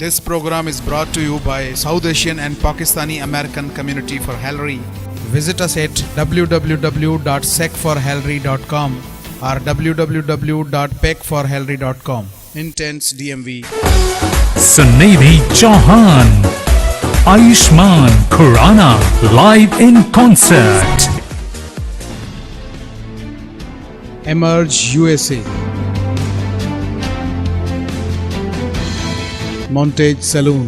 This program is brought to you by South Asian and Pakistani American Community for Hillary. Visit us at www.secforhillary.com or www.pecforhillary.com. Intense DMV. Sunidhi Chauhan, Ayushman Khurana, live in concert. Emerge USA. Montage Saloon.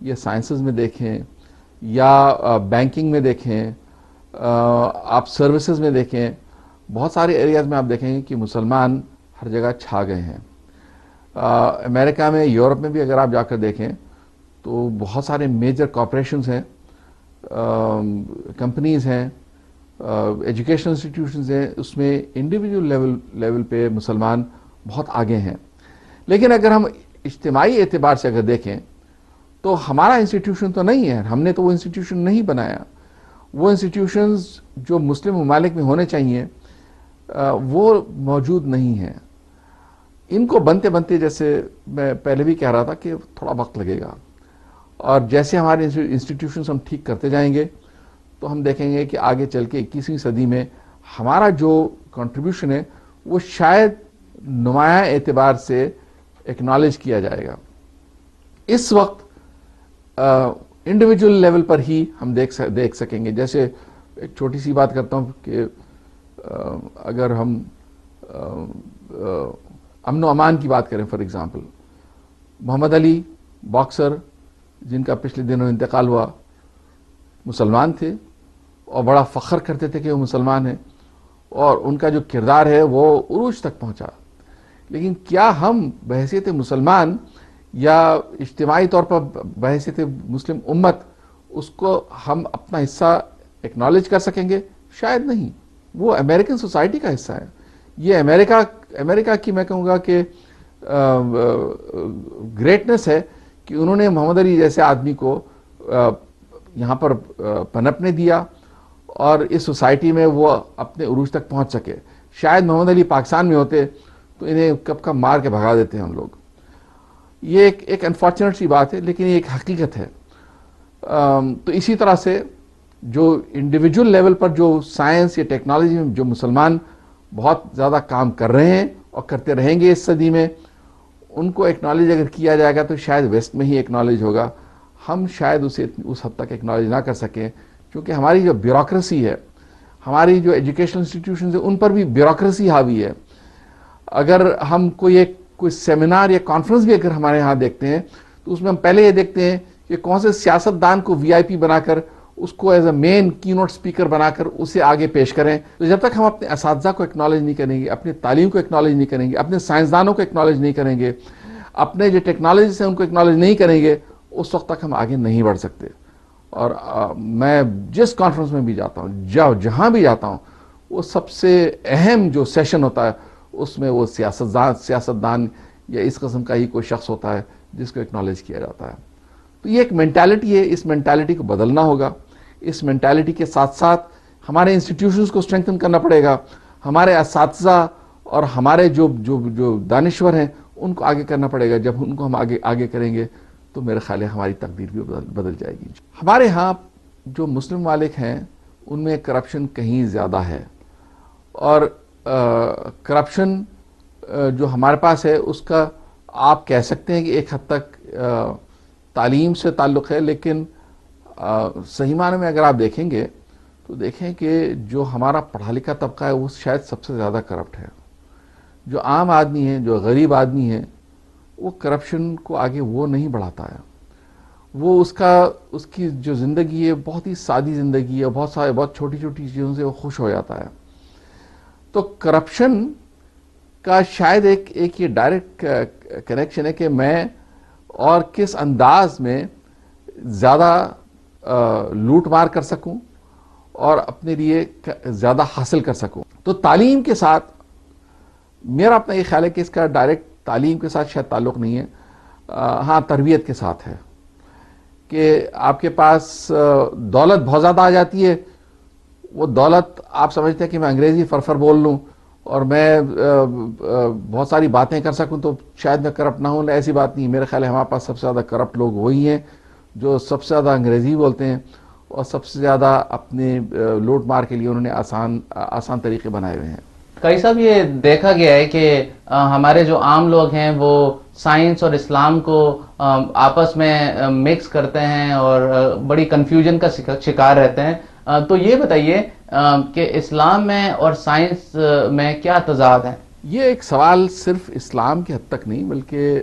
یہ sciences میں دیکھیں یا banking میں دیکھیں، آپ services میں دیکھیں، بہت سارے ایریاز میں آپ دیکھیں گے کہ مسلمان ہر جگہ چھا گئے ہیں. امریکہ میں، یورپ میں بھی اگر آپ جا کر دیکھیں تو بہت سارے میجر کارپوریشنز ہیں، کمپنیز ہیں، ایجوکیشن انسٹیٹیوشنز ہیں، اس میں انڈیویجول لیول پہ مسلمان بہت آگے ہیں. لیکن اگر ہم اجتماعی اعتبار سے اگر دیکھیں تو ہمارا انسٹیٹیوشن تو نہیں ہے، ہم نے تو وہ انسٹیٹیوشن نہیں بنایا. وہ انسٹیٹیوشنز جو مسلم ممالک میں ہونے چاہیے وہ موجود نہیں ہیں. ان کو بنتے بنتے، جیسے میں پہلے بھی کہہ رہا تھا، کہ تھوڑا وقت لگے گا، اور جیسے ہمارے انسٹیٹیوشنز ہم ٹھیک کرتے جائیں گے تو ہم دیکھیں گے کہ آگے چل کے 21ویں صدی میں ہمارا جو کنٹریبیوشن ہے وہ شاید نمایاں اعتبار سے ایکنالج کیا جائے گا. اس وقت انڈیویجول لیول پر ہی ہم دیکھ سکیں گے. جیسے ایک چھوٹی سی بات کرتا ہوں کہ اگر ہم امن و امان کی بات کریں، for example Muhammad Ali boxer جن کا پچھلے دنوں انتقال ہوا، مسلمان تھے اور بڑا فخر کرتے تھے کہ وہ مسلمان ہیں، اور ان کا جو کردار ہے وہ عروج تک پہنچا. لیکن کیا ہم بحیثیت مسلمان یا اجتماعی طور پر بحیثیت مسلم امت اس کو ہم اپنا حصہ ایکنالج کر سکیں گے؟ شاید نہیں. وہ امریکن سوسائٹی کا حصہ ہے. یہ امریکہ کی میں کہوں گا کہ گریٹنس ہے کہ انہوں نے محمد علی جیسے آدمی کو یہاں پر پنپنے دیا اور اس سوسائٹی میں وہ اپنے عروج تک پہنچ سکے. شاید محمد علی پاکستان میں ہوتے تو انہیں کب کب مار کے بھگا دیتے ہیں ہم لوگ. یہ ایک انفارچونیٹ سی بات ہے، لیکن یہ ایک حقیقت ہے. تو اسی طرح سے جو انڈیویجول لیول پر جو سائنس یا ٹیکنالوجی میں جو مسلمان بہت زیادہ کام کر رہے ہیں اور کرتے رہیں گے اس صدی میں، ان کو ایکنالج اگر کیا جائے گا تو شاید ویسٹ میں ہی ایکنالج ہوگا. ہم شاید اسے اس حد تک ایکنالج نہ کر سکیں، کیونکہ ہماری جو بیوروکریسی ہے، ہماری جو ایجوکیشن انسٹیٹیوشنز ہیں، ان پر بھی بیوروکریسی حاوی ہے. اگر ہم کوئی سیمینار یا کانفرنس بھی اگر ہمارے ہاں دیکھتے ہیں تو اس میں ہم پہلے یہ دیکھتے ہیں کہ کون سے سیاستدان کو وی آئی پی بنا کر اس کو ایز اے مین کی نوٹ اسپیکر بنا کر اسے آگے پیش کریں. تو جب تک ہم اپنے اساتذہ کو ایکنالج نہیں کریں گے، اپنی تعلیم کو ایکنالج نہیں کریں گے، اپنے سائنسدانوں کو ایکنالج نہیں کریں گے، اپنے جو ٹیکنالوجیز ہیں ان کو ایکنالج نہیں کریں گے، اس وقت تک ہم آگے نہیں بڑھ سکتے. اور میں جس کانفرنس میں بھی جاتا ہوں، جہاں بھی جاتا ہوں، وہ سب سے اہم جو سیشن ہوتا ہے اس میں وہ سیاستدان یا اس قسم کا ہی کوئی شخص ہوتا ہے جس کو ایکنالج کیا جاتا ہے. تو یہ ایک مینٹالٹی ہے، اس مینٹالٹی کو بدلنا ہوگا. اس مینٹالٹی کے ساتھ ساتھ ہمارے انسٹیٹیوشنز کو اسٹرینگتھن کرنا پڑے گا. ہمارے اساتذہ اور ہمارے جو دانشور ہیں ان کو آگے کرنا پڑے گا. جب ان کو ہم آگے کریں گے تو میرے خیال ہے ہماری تقدیر بھی بدل جائے گی. ہمارے ہاں جو مسلم ممالک ہیں ان میں کرپشن کہیں زیادہ ہے، اور کرپشن جو ہمارے پاس ہے اس کا آپ کہہ سکتے ہیں کہ ایک حد تک تعلیم سے تعلق ہے. لیکن صحیح معنی میں اگر آپ دیکھیں گے تو دیکھیں کہ جو ہمارا پڑھا لکھا طبقہ ہے وہ شاید سب سے زیادہ کرپٹ ہے. جو عام آدمی ہیں، جو غریب آدمی ہیں، وہ کرپشن کو آگے وہ نہیں بڑھاتا ہے. وہ اس کی جو زندگی ہے بہت ہی سادی زندگی ہے، بہت چھوٹی چھوٹی چیزوں سے وہ خوش ہو جاتا ہے. تو کرپشن کا شاید ایک یہ ڈائریکٹ کنیکشن ہے کہ میں اور کس انداز میں زیادہ لوٹ مار کر سکوں اور اپنے لیے زیادہ حاصل کر سکوں. تو تعلیم کے ساتھ میرا اپنا یہ خیال ہے کہ اس کا ڈائریکٹ تعلیم کے ساتھ شاید تعلق نہیں ہے، ہاں تربیت کے ساتھ ہے. کہ آپ کے پاس دولت بہت زیادہ آ جاتی ہے، وہ دولت آپ سمجھتے ہیں کہ میں انگریزی فرفر بول لوں اور میں بہت ساری باتیں کر سکوں تو شاید میں کرپٹ نہ ہوں. ایسی بات نہیں. میرے خیال ہے ہمارے پاس سب سے زیادہ کرپٹ لوگ وہی ہیں جو سب سے زیادہ انگریزی بولتے ہیں اور سب سے زیادہ اپنے لوٹ مار کے لیے انہوں نے آسان طریقے بنائے ہوئے ہیں. کئی صاحب یہ دیکھا گیا ہے کہ ہمارے جو عام لوگ ہیں وہ سائنس اور اسلام کو آپس میں مکس کرتے ہیں اور بڑی کنفیوژن کا شکار رہتے ہیں. تو یہ بتائیے کہ اسلام میں اور سائنس میں کیا تضاد ہے؟ یہ ایک سوال صرف اسلام کی حد تک نہیں بلکہ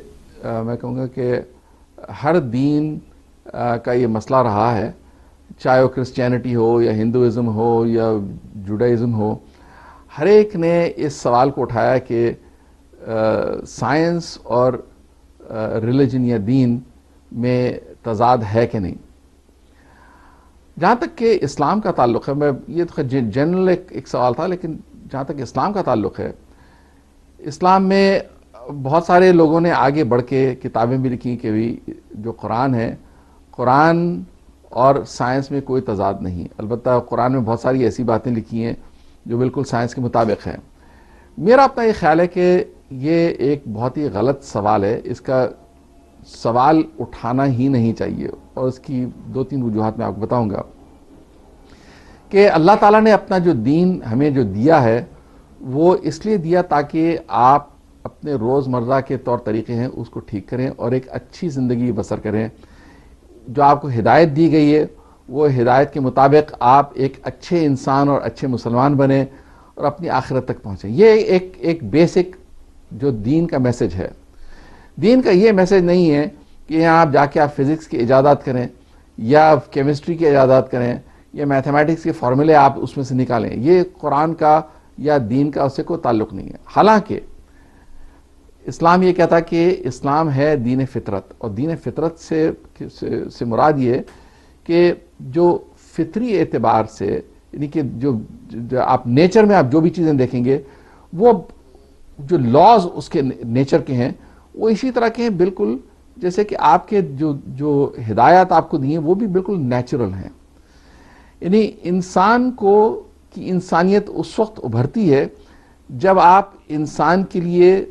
میں کہوں گا کہ ہر دین کا یہ مسئلہ رہا ہے، چاہے وہ کرسچینٹی ہو یا ہندوازم ہو یا جوڈائزم ہو، ہر ایک نے اس سوال کو اٹھایا کہ سائنس اور ریلیجن یا دین میں تضاد ہے کہ نہیں. جہاں تک کہ اسلام کا تعلق ہے، میں یہ تو جنرل ایک سوال تھا، لیکن جہاں تک اسلام کا تعلق ہے، اسلام میں بہت سارے لوگوں نے آگے بڑھ کے کتابیں بھی لکھی کہ بھی جو قرآن ہے، قرآن اور سائنس میں کوئی تضاد نہیں. البتہ قرآن میں بہت ساری ایسی باتیں لکھی ہیں جو بالکل سائنس کے مطابق ہیں. میرا اپنا یہ خیال ہے کہ یہ ایک بہت ہی غلط سوال ہے، اس کا سوال اٹھانا ہی نہیں چاہیے، اور اس کی 2-3 وجوہات میں آپ کو بتاؤں گا. کہ اللہ تعالیٰ نے اپنا جو دین ہمیں جو دیا ہے وہ اس لیے دیا تاکہ آپ اپنے روزمرہ کے طور طریقے ہیں اس کو ٹھیک کریں اور ایک اچھی زندگی بسر کریں. جو آپ کو ہدایت دی گئی ہے وہ ہدایت کے مطابق آپ ایک اچھے انسان اور اچھے مسلمان بنیں اور اپنی آخرت تک پہنچیں. یہ ایک بیسک جو دین کا میسج ہے. دین کا یہ میسج نہیں ہے کہ یہاں آپ جا کے آپ فزکس کی ایجادات کریں یا کیمسٹری کی ایجادات کریں یا میتھمیٹکس کے فارمولے آپ اس میں سے نکالیں. یہ قرآن کا یا دین کا اس سے کوئی تعلق نہیں ہے. حالانکہ اسلام یہ کہتا کہ اسلام ہے دین فطرت، اور دین فطرت سے مراد یہ کہ جو فطری اعتبار سے، یعنی کہ جو آپ نیچر میں آپ جو بھی چیزیں دیکھیں گے وہ جو لاز اس کے نیچر کے ہیں وہ اسی طرح کے ہیں، بالکل جیسے کہ آپ کے جو ہدایات آپ کو دی ہیں وہ بھی بالکل نیچرل ہیں. یعنی انسان کی انسانیت اس وقت ابھرتی ہے جب آپ انسان کے لیے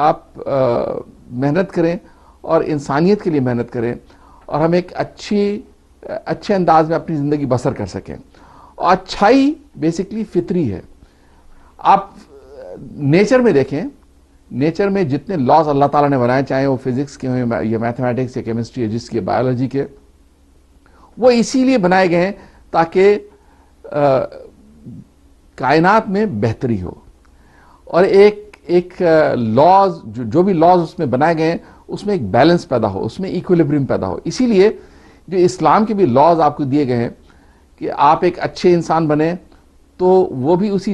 آپ محنت کریں اور انسانیت کے لیے محنت کریں اور ہم ایک اچھے انداز میں اپنی زندگی بسر کر سکیں. اور اچھائی بیسکلی فطری ہے. آپ نیچر میں دیکھیں، نیچر میں جتنے لاز اللہ تعالیٰ نے بنائے، چاہے وہ فزکس کے ہوں یا میتھمیٹکس یا کیمسٹری یا جس کی بایولوجی کے، وہ اسی لیے بنائے گئے ہیں تاکہ کائنات میں بہتری ہو. اور ایک لاز جو بھی لاز اس میں بنائے گئے ہیں اس میں ایک بیلنس پیدا ہو، اس میں ایکولیبریم پیدا ہو. اسی لیے جو اسلام کے بھی لاز آپ کو دیے گئے ہیں کہ آپ ایک اچھے انسان بنیں تو وہ بھی اس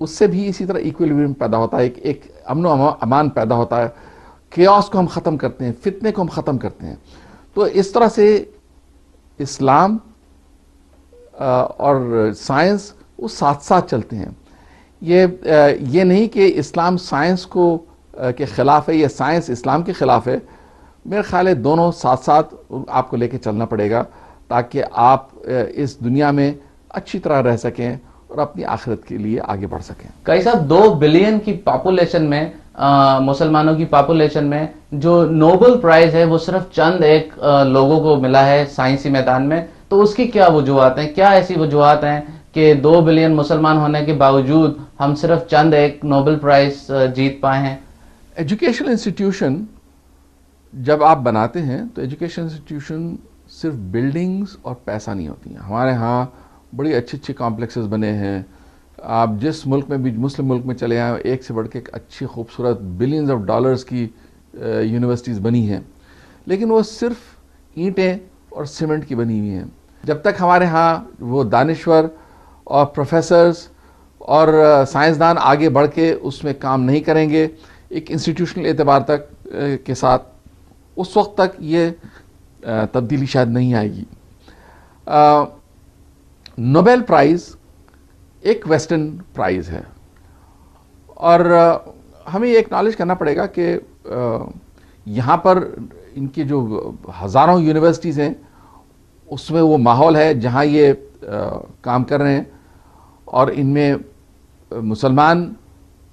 سے بھی اسی طرح ایکولیبریم پیدا ہوتا ہے، ایک امن و امان پیدا ہوتا ہے. کیوس کو ہم ختم کرتے ہیں، فتنے کو ہم ختم کرتے ہیں. تو اس طرح سے اسلام اور سائنس وہ ساتھ ساتھ چلتے ہیں. یہ نہیں کہ اسلام سائنس کے خلاف ہے یا سائنس اسلام کے خلاف ہے. میرا خیال ہے دونوں ساتھ ساتھ آپ کو لے کے چلنا پڑے گا تاکہ آپ اس دنیا میں اچھی طرح رہ سکیں اور اپنی آخرت کے لیے آگے بڑھ سکیں. کئی صاحب 2 بلین کی پاپولیشن میں، مسلمانوں کی پاپولیشن میں جو نوبل پرائز ہے وہ صرف چند ایک لوگوں کو ملا ہے سائنسی میدان میں. تو اس کی کیا وجوہات ہیں؟ کیا ایسی وجوہات ہیں کہ 2 بلین مسلمان ہونے کے باوجود ہم صرف چند ایک نوبل پرائز جیت پائے ہیں؟ ایجوکیشنل انسٹیٹیوشن جب آپ بناتے ہیں تو ایجوکیشن انسٹیٹیوشن صرف بلڈنگز اور پیسہ نہیں ہوتی ہیں. ہمارے ہاں بڑی اچھے کمپلیکسز بنے ہیں. آپ جس ملک میں بھی مسلم ملک میں چلے آئیں ایک سے بڑھ کے ایک اچھی خوبصورت بلینز آف ڈالرز کی یونیورسٹیز بنی ہیں، لیکن وہ صرف اینٹیں اور سیمنٹ کی بنی ہوئی ہیں. جب تک ہمارے ہاں وہ دانشور اور پروفیسرز اور سائنسدان آگے بڑھ کے اس میں کام نہیں کریں گے ایک انسٹیٹیوشنل اعتبار تک کے ساتھ، اس وقت تک یہ تبدیلی شاید نہیں آئے گی. نوبل پرائز ایک ویسٹرن پرائز ہے اور ہمیں یہ ایکنالج کرنا پڑے گا کہ یہاں پر ان کی جو ہزاروں یونیورسٹیز ہیں اس میں وہ ماحول ہے جہاں یہ کام کر رہے ہیں، اور ان میں مسلمان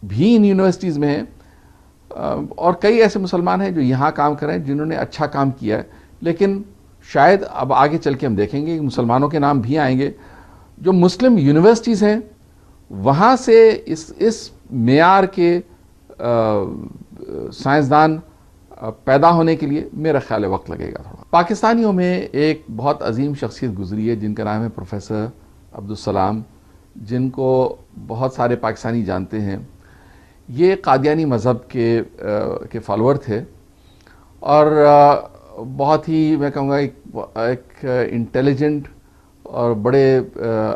بھی ان یونیورسٹیز میں ہیں اور کئی ایسے مسلمان ہیں جو یہاں کام کر رہے ہیں جنہوں نے اچھا کام کیا ہے. لیکن شاید اب آگے چل کے ہم دیکھیں گے کہ مسلمانوں کے نام بھی آئیں گے. جو مسلم یونیورسٹیز ہیں وہاں سے اس معیار کے سائنسدان پیدا ہونے کے لیے میرا خیال ہے وقت لگے گا تھوڑا. پاکستانیوں میں ایک بہت عظیم شخصیت گزری ہے جن کا نام ہے پروفیسر عبدالسلام، جن کو بہت سارے پاکستانی جانتے ہیں. یہ قادیانی مذہب کے فالوور تھے اور بہت ہی میں کہوں گا ایک انٹیلیجنٹ اور بڑے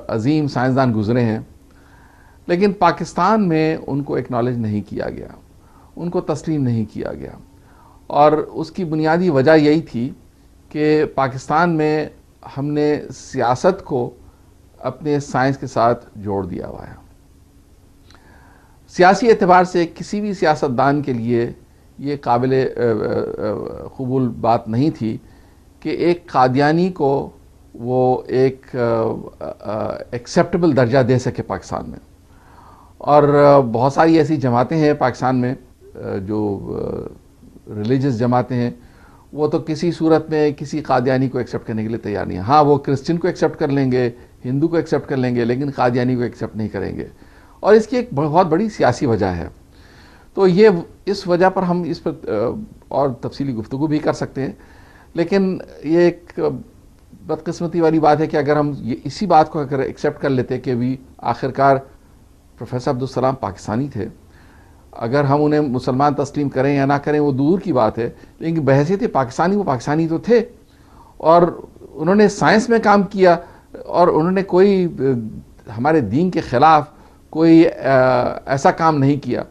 عظیم سائنسدان گزرے ہیں، لیکن پاکستان میں ان کو ایکنالج نہیں کیا گیا، ان کو تسلیم نہیں کیا گیا، اور اس کی بنیادی وجہ یہی تھی کہ پاکستان میں ہم نے سیاست کو اپنے سائنس کے ساتھ جوڑ دیا ہوا ہے۔ سیاسی اعتبار سے کسی بھی سیاستدان کے لیے یہ قابل قبول بات نہیں تھی کہ ایک قادیانی کو وہ ایک ایکسیپٹیبل درجہ دے سکے پاکستان میں، اور بہت ساری ایسی جماعتیں ہیں پاکستان میں جو ریلیجس جماعتیں ہیں، وہ تو کسی صورت میں کسی قادیانی کو ایکسیپٹ کرنے کے لیے تیار نہیں ہیں۔ ہاں، وہ کرسچن کو ایکسیپٹ کر لیں گے، ہندو کو ایکسیپٹ کر لیں گے، لیکن قادیانی کو ایکسیپٹ نہیں کریں گے، اور اس کی ایک بہت بڑی سیاسی وجہ ہے۔ تو یہ اس وجہ پر ہم اس پر اور تفصیلی گفتگو بھی کر سکتے ہیں، لیکن یہ ایک بدقسمتی والی بات ہے کہ اگر ہم اسی بات کو اگر ایکسیپٹ کر لیتے کہ بھی آخرکار پروفیسر عبدالسلام پاکستانی تھے، اگر ہم انہیں مسلمان تسلیم کریں یا نہ کریں وہ دور کی بات ہے، لیکن بحیثیت پاکستانی وہ پاکستانی تو تھے، اور انہوں نے سائنس میں کام کیا، اور انہوں نے کوئی ہمارے دین کے خلاف کوئی ایسا کام نہیں کیا۔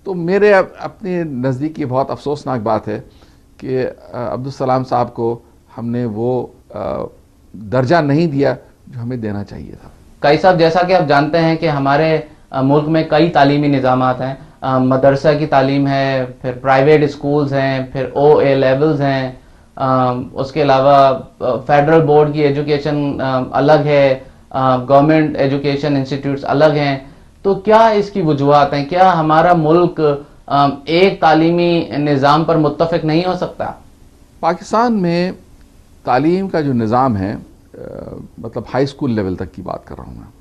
تو میرے اپنے نزدیک یہ بہت افسوسناک بات ہے کہ عبدالسلام صاحب کو ہم نے وہ درجہ نہیں دیا جو ہمیں دینا چاہیے تھا۔ قائی صاحب، جیسا کہ آپ جانتے ہیں کہ ہمارے ملک میں کئی تعلیمی نظامات ہیں، مدرسہ کی تعلیم ہے، پھر پرائیویٹ اسکولز ہیں، پھر او اے لیولز ہیں، اس کے علاوہ فیڈرل بورڈ کی ایجوکیشن الگ ہے، گورنمنٹ ایجوکیشن انسٹیٹیوٹس الگ ہیں۔ تو کیا اس کی وجوہات ہیں؟ کیا ہمارا ملک ایک تعلیمی نظام پر متفق نہیں ہو سکتا؟ پاکستان میں تعلیم کا جو نظام ہے، مطلب ہائی اسکول لیول تک کی بات کر رہا ہوں میں،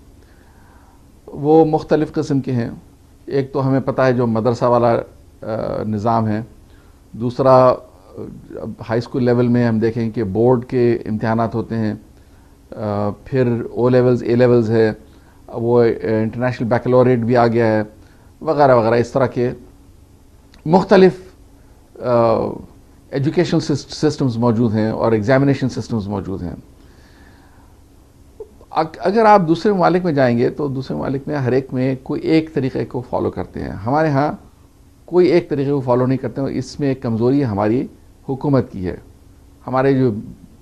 وہ مختلف قسم کے ہیں۔ ایک تو ہمیں پتہ ہے جو مدرسہ والا نظام ہے، دوسرا ہائی اسکول لیول میں ہم دیکھیں کہ بورڈ کے امتحانات ہوتے ہیں، پھر او لیولز اے لیولز ہے، وہ انٹرنیشنل بیکلوریٹ بھی آ گیا ہے، وغیرہ وغیرہ، اس طرح کے مختلف ایجوکیشنل سسٹمز موجود ہیں اور ایگزامینیشن سسٹمز موجود ہیں۔ اگر آپ دوسرے ممالک میں جائیں گے تو دوسرے ممالک میں ہر ایک میں کوئی ایک طریقے کو فالو کرتے ہیں، ہمارے ہاں کوئی ایک طریقے کو فالو نہیں کرتے ہیں۔ اس میں ایک کمزوری ہماری حکومت کی ہے۔ ہمارے جو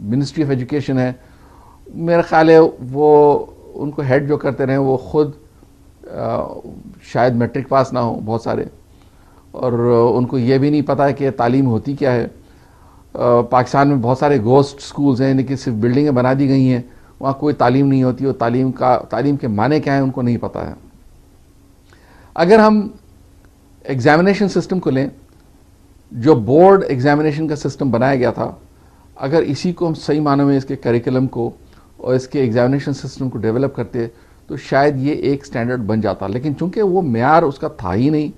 منسٹری آف ایجوکیشن ہے، میرا خیال ہے وہ ان کو ہیڈ جو کرتے رہے وہ خود شاید میٹرک پاس نہ ہو بہت سارے، اور ان کو یہ بھی نہیں پتہ ہے کہ تعلیم ہوتی کیا ہے۔ پاکستان میں بہت سارے گوسٹ سکولز ہیں، یعنی کہ صرف بلڈنگیں بنا دی گئی ہیں، وہاں کوئی تعلیم نہیں ہوتی، اور تعلیم کے معنی کیا ہیں ان کو نہیں پتہ ہے۔ اگر ہم ایگزامینیشن سسٹم کو لیں، جو بورڈ ایگزامینیشن کا سسٹم بنایا گیا تھا، اگر اسی کو ہم صحیح معنوں میں اس کے کریکولم کو اور اس کے ایگزامینیشن سسٹم کو ڈیولپ کرتے تو شاید یہ ایک سٹینڈرڈ بن جاتا، لیکن چونکہ وہ معیار اس کا تھا ہی نہیں،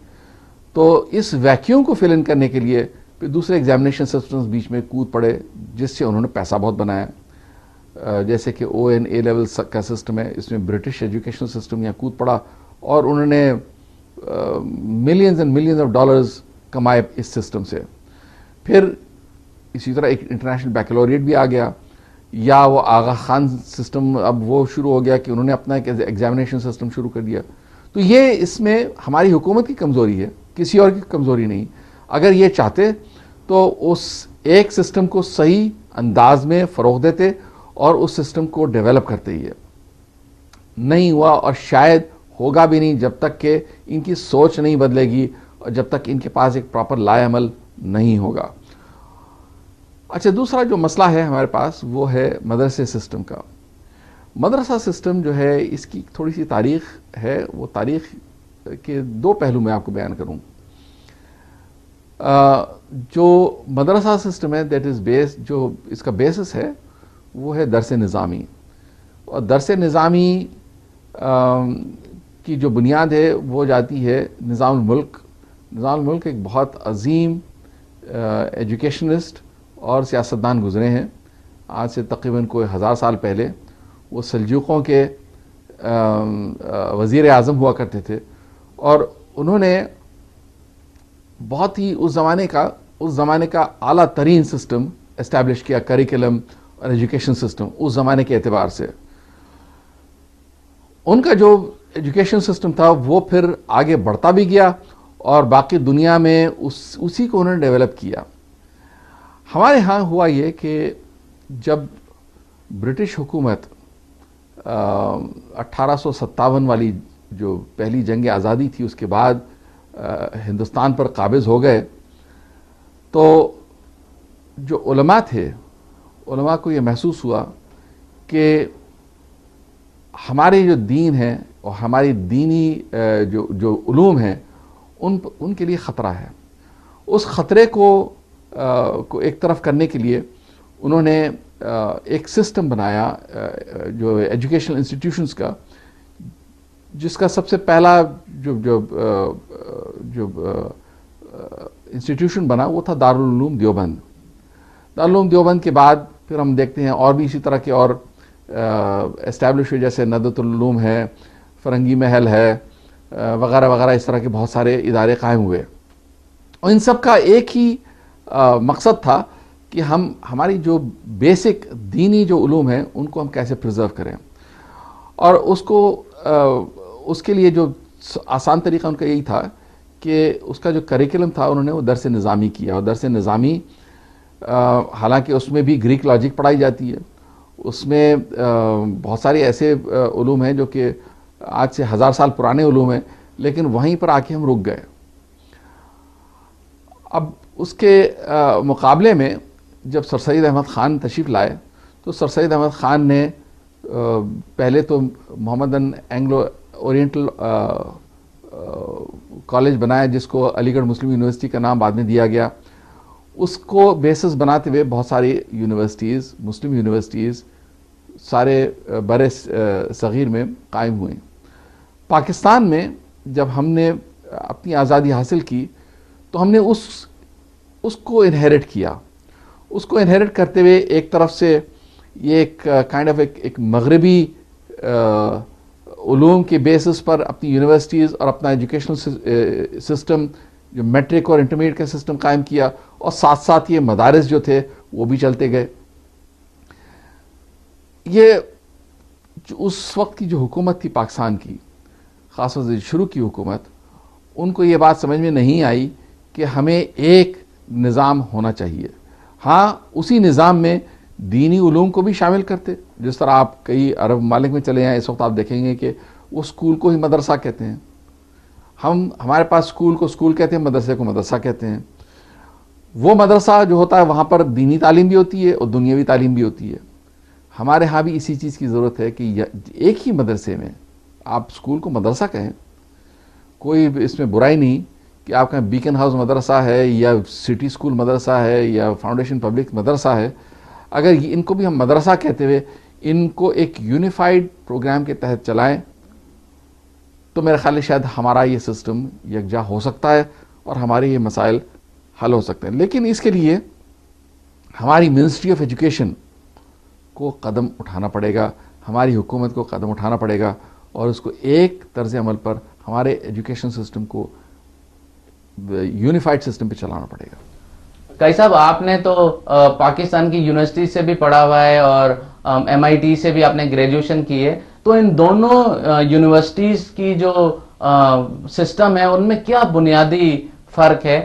تو اس ویکیوم کو فل ان کرنے کے لیے پھر دوسرے ایگزامینیشن سسٹمز بیچ میں کود پڑے، جس سے انہوں نے پیسہ بہت بنایا، جیسے کہ او این اے لیول کا سسٹم ہے، اس میں برٹش ایجوکیشن سسٹم یہاں کود پڑا، اور انہوں نے millions and millions of dollars کمائے اس سسٹم سے۔ پھر اسی طرح ایک انٹرنیشنل بیکلوریٹ بھی آ گیا، یا وہ آغا خان سسٹم اب وہ شروع ہو گیا کہ انہوں نے اپنا ایک ایگزامینیشن سسٹم شروع کر دیا۔ تو یہ اس میں ہماری حکومت کی کمزوری ہے، کسی اور کی کمزوری نہیں۔ اگر یہ چاہتے تو اس ایک سسٹم کو صحیح انداز میں فروغ دیتے اور اس سسٹم کو ڈیولپ کرتے ہی ہے۔ نہیں ہوا، اور شاید ہوگا بھی نہیں جب تک کہ ان کی سوچ نہیں بدلے گی اور جب تک ان کے پاس ایک پراپر لائے عمل نہیں ہوگا۔ اچھا، دوسرا جو مسئلہ ہے ہمارے پاس وہ ہے مدرسے سسٹم کا۔ مدرسہ سسٹم جو ہے اس کی تھوڑی سی تاریخ ہے، وہ تاریخ کے دو پہلو میں آپ کو بیان کروں۔ جو مدرسہ سسٹم ہے دیٹ از بیس، جو اس کا بیسس ہے وہ ہے درس نظامی، اور درس نظامی کی جو بنیاد ہے وہ جاتی ہے نظام الملک۔ نظام الملک ایک بہت عظیم ایجوکیشنسٹ اور سیاستدان گزرے ہیں، آج سے تقریباً کوئی 1000 سال پہلے۔ وہ سلجوقوں کے وزیر اعظم ہوا کرتے تھے، اور انہوں نے بہت ہی اس زمانے کا اعلیٰ ترین سسٹم اسٹیبلش کیا کریکولم اور ایجوکیشن سسٹم اس زمانے کے اعتبار سے. ان کا جو ایجوکیشن سسٹم تھا وہ پھر آگے بڑھتا بھی گیا اور باقی دنیا میں اسی کو انہوں نے ڈیولپ کیا. ہمارے ہاں ہوا یہ کہ جب برٹش حکومت 1857 والی جو پہلی جنگ آزادی تھی اس کے بعد ہندوستان پر قابض ہو گئے تو جو علماء تھے علماء کو یہ محسوس ہوا کہ ہمارے جو دین ہے اور ہماری دینی جو علوم ہیں ان کے لیے خطرہ ہے. اس خطرے کو ایک طرف کرنے کے لیے انہوں نے ایک سسٹم بنایا جو ایجوکیشنل انسٹیٹیوشنز کا, جس کا سب سے پہلا جو انسٹیٹیوشن بنا وہ تھا دارالعلوم دیوبند. دارالعلوم دیوبند کے بعد پھر ہم دیکھتے ہیں اور بھی اسی طرح کے اور اسٹیبلش ہوئے, جیسے ندوۃ العلوم ہے, فرنگی محل ہے, وغیرہ وغیرہ. اس طرح کے بہت سارے ادارے قائم ہوئے اور ان سب کا ایک ہی مقصد تھا کہ ہماری جو بیسک دینی جو علوم ہیں ان کو ہم کیسے پرزرو کریں. اور اس کے لیے جو آسان طریقہ ان کا یہی تھا کہ اس کا جو کریکولم تھا انہوں نے وہ درس نظامی کیا. اور درس نظامی حالانکہ اس میں بھی گریک لاجک پڑھائی جاتی ہے, اس میں بہت سارے ایسے علوم ہیں جو کہ آج سے 1000 سال پرانے علوم ہیں, لیکن وہیں پر آ کے ہم رک گئے. اب اس کے مقابلے میں جب سر سید احمد خان تشریف لائے تو سر سید احمد خان نے پہلے تو محمدن اینگلو اورینٹل کالج بنایا جس کو علی گڑھ مسلم یونیورسٹی کا نام بعد میں دیا گیا. اس کو بیسس بناتے ہوئے بہت ساری یونیورسٹیز, مسلم یونیورسٹیز سارے بر صغیر میں قائم ہوئیں. پاکستان میں جب ہم نے اپنی آزادی حاصل کی تو ہم نے اس کو انہیرٹ کیا. اس کو انہیرٹ کرتے ہوئے ایک طرف سے یہ ایک کائنڈ آف ایک مغربی علوم کے بیسس پر اپنی یونیورسٹیز اور اپنا ایجوکیشنل سسٹم جو میٹرک اور انٹرمیڈیٹ کا سسٹم قائم کیا, اور ساتھ ساتھ یہ مدارس جو تھے وہ بھی چلتے گئے. یہ اس وقت کی جو حکومت تھی پاکستان کی, خاص طور سے شروع کی حکومت, ان کو یہ بات سمجھ میں نہیں آئی کہ ہمیں ایک نظام ہونا چاہیے. ہاں اسی نظام میں دینی علوم کو بھی شامل کرتے, جس طرح آپ کئی عرب ممالک میں چلے جائیں اس وقت آپ دیکھیں گے کہ وہ اسکول کو ہی مدرسہ کہتے ہیں. ہمارے پاس اسکول کو اسکول کہتے ہیں, مدرسے کو مدرسہ کہتے ہیں. وہ مدرسہ جو ہوتا ہے وہاں پر دینی تعلیم بھی ہوتی ہے اور دنیاوی تعلیم بھی ہوتی ہے. ہمارے ہاں بھی اسی چیز کی ضرورت ہے کہ ایک ہی مدرسے میں آپ اسکول کو مدرسہ کہیں. کوئی اس میں برائی نہیں کہ آپ کا بیکن ہاؤس مدرسہ ہے یا سٹی اسکول مدرسہ ہے یا فاؤنڈیشن پبلک مدرسہ ہے. اگر ان کو بھی ہم مدرسہ کہتے ہوئے ان کو ایک یونیفائڈ پروگرام کے تحت چلائیں تو میرا خیال ہے شاید ہمارا یہ سسٹم یکجا ہو سکتا ہے اور ہمارے یہ مسائل حل ہو سکتے ہیں. لیکن اس کے لیے ہماری منسٹری آف ایجوکیشن کو قدم اٹھانا پڑے گا, ہماری حکومت کو قدم اٹھانا پڑے گا اور اس کو ایک طرز عمل پر ہمارے ایجوکیشن سسٹم کو یونیفائڈ سسٹم پہ چلانا پڑے گا. قاری صاحب, آپ نے تو پاکستان کی یونیورسٹی سے بھی پڑھا ہوا ہے اور MIT سے بھی آپ نے گریجویشن کی ہے, تو ان دونوں یونیورسٹیز کی جو سسٹم ہے ان میں کیا بنیادی فرق ہے؟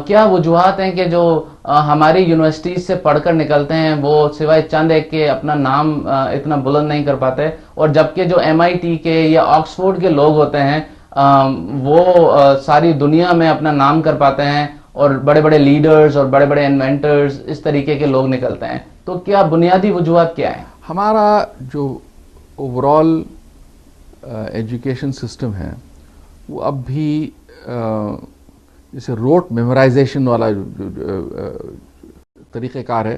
کیا وجوہات ہیں کہ جو ہماری یونیورسٹیز سے پڑھ کر نکلتے ہیں وہ سوائے چند ایک کے اپنا نام اتنا بلند نہیں کر پاتے, اور جبکہ جو MIT کے یا آکسفورڈ کے لوگ ہوتے ہیں وہ ساری دنیا میں اپنا نام کر پاتے ہیں اور بڑے بڑے لیڈرز اور بڑے بڑے انوینٹرز اس طریقے کے لوگ نکلتے ہیں؟ تو کیا بنیادی وجوہات کیا ہیں؟ ہمارا جو اوورال ایجوکیشن سسٹم ہے وہ اب بھی جیسے روٹ میمورائزیشن والا طریقہ کار ہے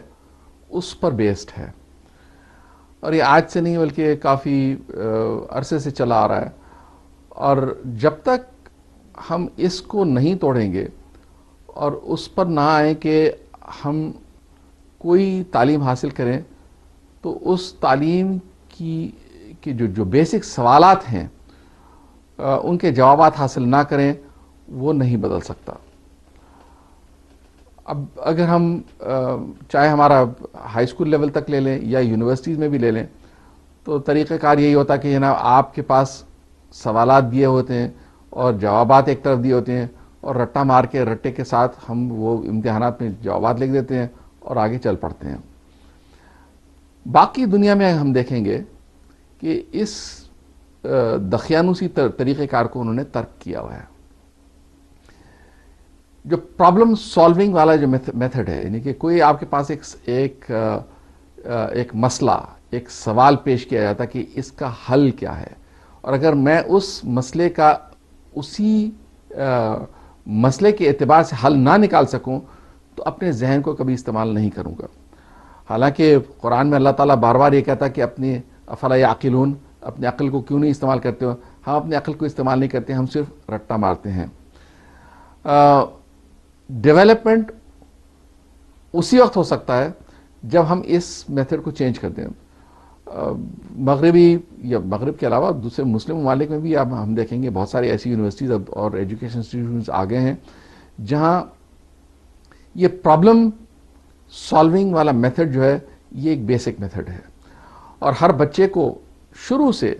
اس پر بیسڈ ہے, اور یہ آج سے نہیں بلکہ کافی عرصے سے چلا آ رہا ہے. اور جب تک ہم اس کو نہیں توڑیں گے اور اس پر نہ آئیں کہ ہم کوئی تعلیم حاصل کریں تو اس تعلیم کی جو بیسک سوالات ہیں ان کے جوابات حاصل نہ کریں وہ نہیں بدل سکتا. اب اگر ہم چاہے ہمارا ہائی اسکول لیول تک لے لیں یا یونیورسٹیز میں بھی لے لیں تو طریقہ کار یہی ہوتا کہ جناب آپ کے پاس سوالات دیے ہوتے ہیں اور جوابات ایک طرف دیے ہوتے ہیں اور رٹا مار کے رٹے کے ساتھ ہم وہ امتحانات میں جوابات لکھ دیتے ہیں اور آگے چل پڑتے ہیں. باقی دنیا میں ہم دیکھیں گے کہ اس دقیانوسی طریقہ کار کو انہوں نے ترک کیا ہوا ہے. جو پرابلم سالونگ والا جو میتھڈ ہے، یعنی کہ کوئی آپ کے پاس ایک مسئلہ، ایک سوال پیش کیا جاتا کہ اس کا حل کیا ہے، اور اگر میں اس مسئلے کا اسی مسئلے کے اعتبار سے حل نہ نکال سکوں تو اپنے ذہن کو کبھی استعمال نہیں کروں گا. حالانکہ قرآن میں اللہ تعالیٰ بار بار یہ کہتا کہ اپنے افلا یعقلون، اپنے عقل کو کیوں نہیں استعمال کرتے ہو. ہم اپنے عقل کو استعمال نہیں کرتے، ہم صرف رٹا مارتے ہیں. ڈیولپمنٹ اسی وقت ہو سکتا ہے جب ہم اس میتھڈ کو چینج کر دیں. مغربی یا مغرب کے علاوہ دوسرے مسلم ممالک میں بھی اب ہم دیکھیں گے بہت ساری ایسی یونیورسٹیز اور ایجوکیشن انسٹیٹیوشنز آ گئے ہیں جہاں یہ پرابلم سالونگ والا میتھڈ جو ہے یہ ایک بیسک میتھڈ ہے، اور ہر بچے کو شروع سے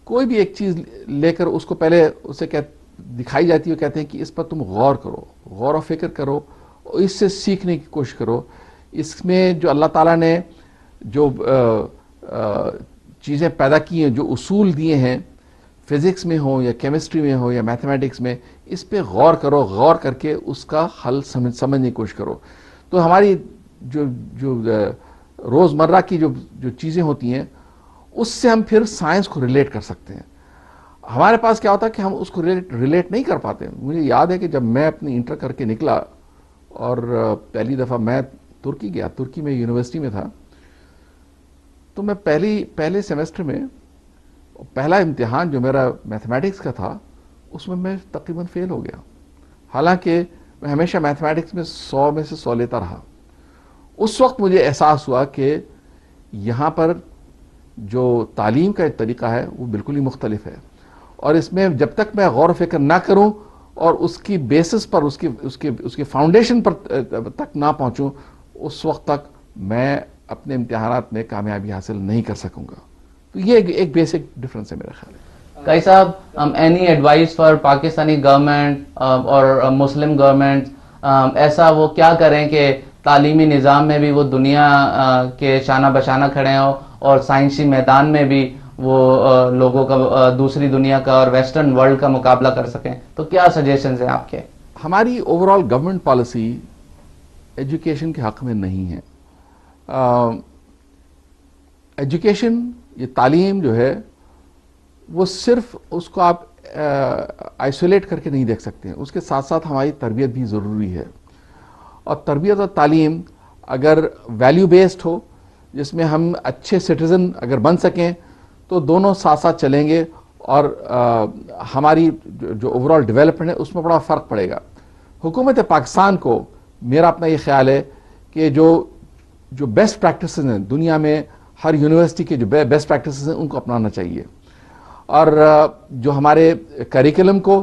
کوئی بھی ایک چیز لے کر اس کو پہلے اسے دکھائی جاتی ہے، کہتے ہیں کہ اس پر تم غور کرو، غور و فکر کرو، اس سے سیکھنے کی کوشش کرو. اس میں جو اللہ تعالیٰ نے جو چیزیں پیدا کی ہیں، جو اصول دیے ہیں، فزکس میں ہو یا کیمسٹری میں ہو یا میتھمیٹکس میں، اس پہ غور کرو، غور کر کے اس کا حل سمجھنے کی کوشش کرو. تو ہماری جو روزمرہ کی جو چیزیں ہوتی ہیں اس سے ہم پھر سائنس کو ریلیٹ کر سکتے ہیں. ہمارے پاس کیا ہوتا ہے کہ ہم اس کو ریلیٹ نہیں کر پاتے. مجھے یاد ہے کہ جب میں اپنی انٹر کر کے نکلا اور پہلی دفعہ میں ترکی گیا، ترکی میں یونیورسٹی میں تھا، تو میں پہلے سیمسٹر میں پہلا امتحان جو میرا میتھمیٹکس کا تھا اس میں تقریباً فیل ہو گیا. حالانکہ میں ہمیشہ میتھمیٹکس میں 100 میں سے 100 لیتا رہا. اس وقت مجھے احساس ہوا کہ یہاں پر جو تعلیم کا طریقہ ہے وہ بالکل ہی مختلف ہے، اور اس میں جب تک میں غور و فکر نہ کروں اور اس کی بیسس پر اس کے فاؤنڈیشن پر تک نہ پہنچوں، اس وقت تک میں اپنے امتحانات میں کامیابی حاصل نہیں کر سکوں گا. تو یہ ایک بیسک ڈفرنس ہے میرا خیال ہے. قائی صاحب، any advice for Pakistani government اور مسلم گورنمنٹ، ایسا وہ کیا کریں کہ تعلیمی نظام میں بھی وہ دنیا کے شانہ بشانہ کھڑے ہوں اور سائنسی میدان میں بھی وہ لوگوں کا، دوسری دنیا کا اور ویسٹرن ورلڈ کا مقابلہ کر سکیں؟ تو کیا سجیشنز ہیں آپ کے؟ ہماری over all government policy education کے حق میں نہیں ہے. ایجوکیشن، یہ تعلیم جو ہے وہ صرف اس کو آپ آئسولیٹ کر کے نہیں دیکھ سکتے ہیں، اس کے ساتھ ساتھ ہماری تربیت بھی ضروری ہے. اور تربیت اور تعلیم اگر ویلیو بیسڈ ہو، جس میں ہم اچھے سٹیزن اگر بن سکیں تو دونوں ساتھ ساتھ چلیں گے، اور ہماری جو اوور آل ڈیولپمنٹ ہے اس میں بڑا فرق پڑے گا. حکومت پاکستان کو، میرا اپنا یہ خیال ہے کہ جو بیسٹ پریکٹسز ہیں دنیا میں، ہر یونیورسٹی کے جو بیسٹ پریکٹسز ہیں ان کو اپنانا چاہیے، اور جو ہمارے کریکولم کو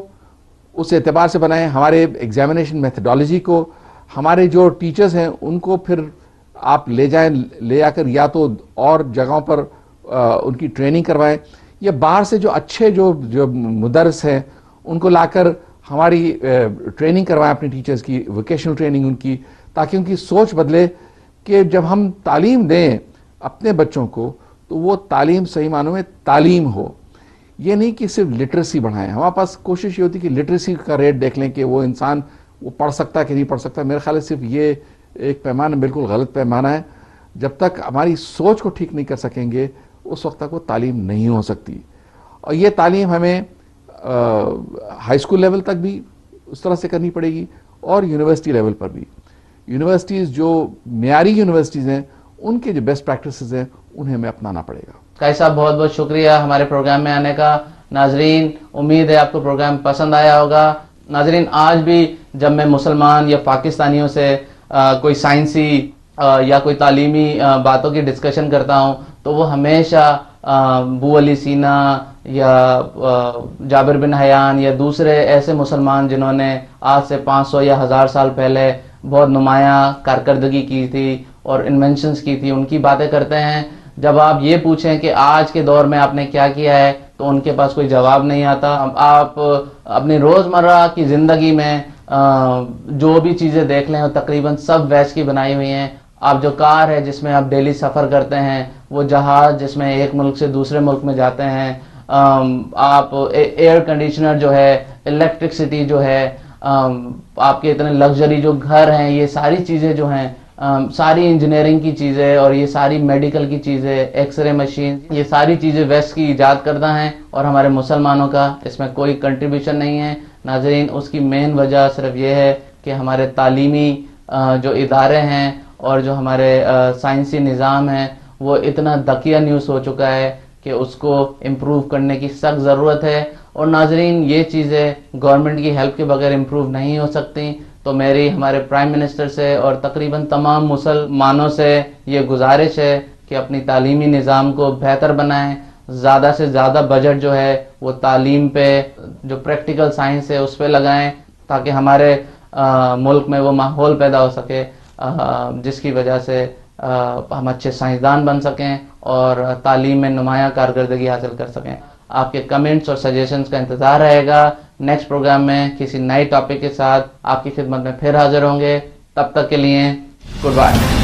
اس اعتبار سے بنائیں، ہمارے ایگزامینیشن میتھڈالوجی کو، ہمارے جو ٹیچرز ہیں ان کو پھر آپ لے آ کر یا تو اور جگہوں پر ان کی ٹریننگ کروائیں، یا باہر سے جو اچھے جو مدرس ہیں ان کو لا کر ہماری ٹریننگ کروائیں اپنے ٹیچرز کی، ووکیشنل ٹریننگ ان کی، تاکہ ان کی سوچ بدلے کہ جب ہم تعلیم دیں اپنے بچوں کو تو وہ تعلیم صحیح معنوں میں تعلیم ہو. یہ نہیں کہ صرف لٹریسی بڑھائیں. ہمارے پاس کوشش یہ ہوتی ہے کہ لٹریسی کا ریٹ دیکھ لیں کہ وہ انسان وہ پڑھ سکتا ہے کہ نہیں پڑھ سکتا. میرے خیال ہے صرف یہ ایک پیمانہ بالکل غلط پیمانہ ہے. جب تک ہماری سوچ کو ٹھیک نہیں کر سکیں گے اس وقت تک وہ تعلیم نہیں ہو سکتی. اور یہ تعلیم ہمیں ہائی اسکول لیول تک بھی اس طرح سے کرنی پڑے گی اور یونیورسٹی لیول پر بھی. یونیورسٹیز جو معیاری یونیورسٹیز ہیں ان کے جو بیسٹ پریکٹسز ہیں انہیں ہمیں اپنانا پڑے گا. قائی صاحب، بہت بہت شکریہ ہمارے پروگرام میں آنے کا. ناظرین، امید ہے آپ کو پروگرام پسند آیا ہوگا. ناظرین، آج بھی جب میں مسلمان یا پاکستانیوں سے کوئی سائنسی یا کوئی تعلیمی باتوں کی ڈسکشن کرتا ہوں تو وہ ہمیشہ بو علی سینا یا جابر بن حیان یا دوسرے ایسے مسلمان جنہوں نے آج سے 500 یا 1000 سال پہلے بہت نمایاں کارکردگی کی تھی اور انوینشنز کی تھی، ان کی باتیں کرتے ہیں. جب آپ یہ پوچھیں کہ آج کے دور میں آپ نے کیا کیا ہے تو ان کے پاس کوئی جواب نہیں آتا. آپ اپنی روزمرہ کی زندگی میں جو بھی چیزیں دیکھ لیں وہ تقریباً سب ویسٹ کی بنائی ہوئی ہیں. آپ جو کار ہے جس میں آپ ڈیلی سفر کرتے ہیں، وہ جہاز جس میں ایک ملک سے دوسرے ملک میں جاتے ہیں، آپ ایئر کنڈیشنر جو ہے، الیکٹرکسٹی جو ہے، آپ کے اتنے لگژری جو گھر ہیں، یہ ساری چیزیں جو ہیں، ساری انجینئرنگ کی چیزیں اور یہ ساری میڈیکل کی چیزیں، ایکس رے مشین، یہ ساری چیزیں ویسٹ کی ایجاد کردہ ہیں اور ہمارے مسلمانوں کا اس میں کوئی کنٹریبیوشن نہیں ہے. ناظرین، اس کی مین وجہ صرف یہ ہے کہ ہمارے تعلیمی جو ادارے ہیں اور جو ہمارے سائنسی نظام ہے وہ اتنا دقیہ نیوز ہو چکا ہے کہ اس کو امپروو کرنے کی سخت ضرورت ہے. اور ناظرین، یہ چیزیں گورنمنٹ کی ہیلپ کے بغیر امپروو نہیں ہو سکتی. تو میری ہمارے پرائم منسٹر سے اور تقریباً تمام مسلمانوں سے یہ گزارش ہے کہ اپنی تعلیمی نظام کو بہتر بنائیں، زیادہ سے زیادہ بجٹ جو ہے وہ تعلیم پہ، جو پریکٹیکل سائنس ہے اس پہ لگائیں تاکہ ہمارے ملک میں وہ ماحول پیدا ہو سکے جس کی وجہ سے ہم اچھے سائنسدان بن سکیں اور تعلیم میں نمایاں کارکردگی حاصل کر سکیں. آپ کے کمنٹس اور سجیشنز کا انتظار رہے گا. نیکسٹ پروگرام میں کسی نئی ٹاپک کے ساتھ آپ کی خدمت میں پھر حاضر ہوں گے. تب تک کے لیے گڈ بائے.